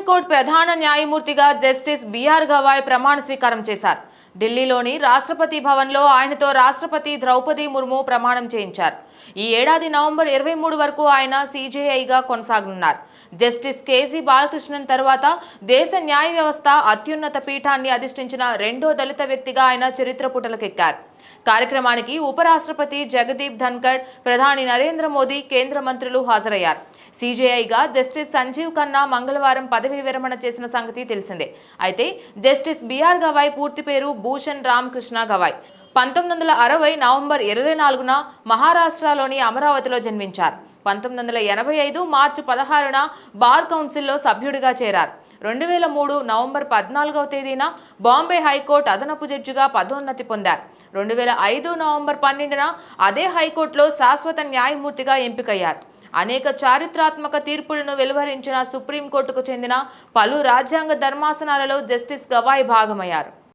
Supreme court ప్రధాన న్యాయమూర్తిగా justice BR Gavai ప్రమాణ స్వీకారం చేశారు. ఢిల్లీలోని రాష్ట్రపతి భవన్లో ఆయనతో రాష్ట్రపతి ద్రౌపది ముర్ము ప్రమాణం చేయించారు. ఈ ఏడాది నవంబర్ 23 వరకు ఆయన సిజేఐగా కొనసాగనున్నారు. జస్టిస్ కేసీ బాలకృష్ణన్ తర్వాత దేశ న్యాయ వ్యవస్థ అత్యున్నత పీఠాన్ని అధిష్ఠించిన రెండో దళిత వ్యక్తిగా ఆయన చరిత్ర పుటలకెక్కారు. కార్యక్రమానికి ఉపరాష్ట్రపతి జగదీప్ ధన్కర్, ప్రధాని నరేంద్ర మోదీ, కేంద్ర మంత్రులు హాజరయ్యారు. సిజేఐగా జస్టిస్ సంజీవ్ ఖన్నా మంగళవారం పదవీ విరమణ చేసిన సంగతి తెలిసిందే. అయితే జస్టిస్ బిఆర్ గవాయ్ పూర్తి పేరు భూషణ్ రామకృష్ణ గవాయ్. 1960 నవంబర్ 24న మహారాష్ట్రలోని అమరావతిలో జన్మించారు. 1985 మార్చి 16న బార్ కౌన్సిల్లో సభ్యుడిగా చేరారు. 2003 నవంబర్ 14వ తేదీన బాంబే హైకోర్టు అదనపు జడ్జిగా పదోన్నతి పొందారు. 2005 నవంబర్ 12న అదే హైకోర్టులో శాశ్వత న్యాయమూర్తిగా ఎంపికయ్యారు. అనేక చారిత్రాత్మక తీర్పులను వెలువరించిన సుప్రీంకోర్టుకు చెందిన పలు రాజ్యాంగ ధర్మాసనాలలో జస్టిస్ గవాయ్ భాగమయ్యారు.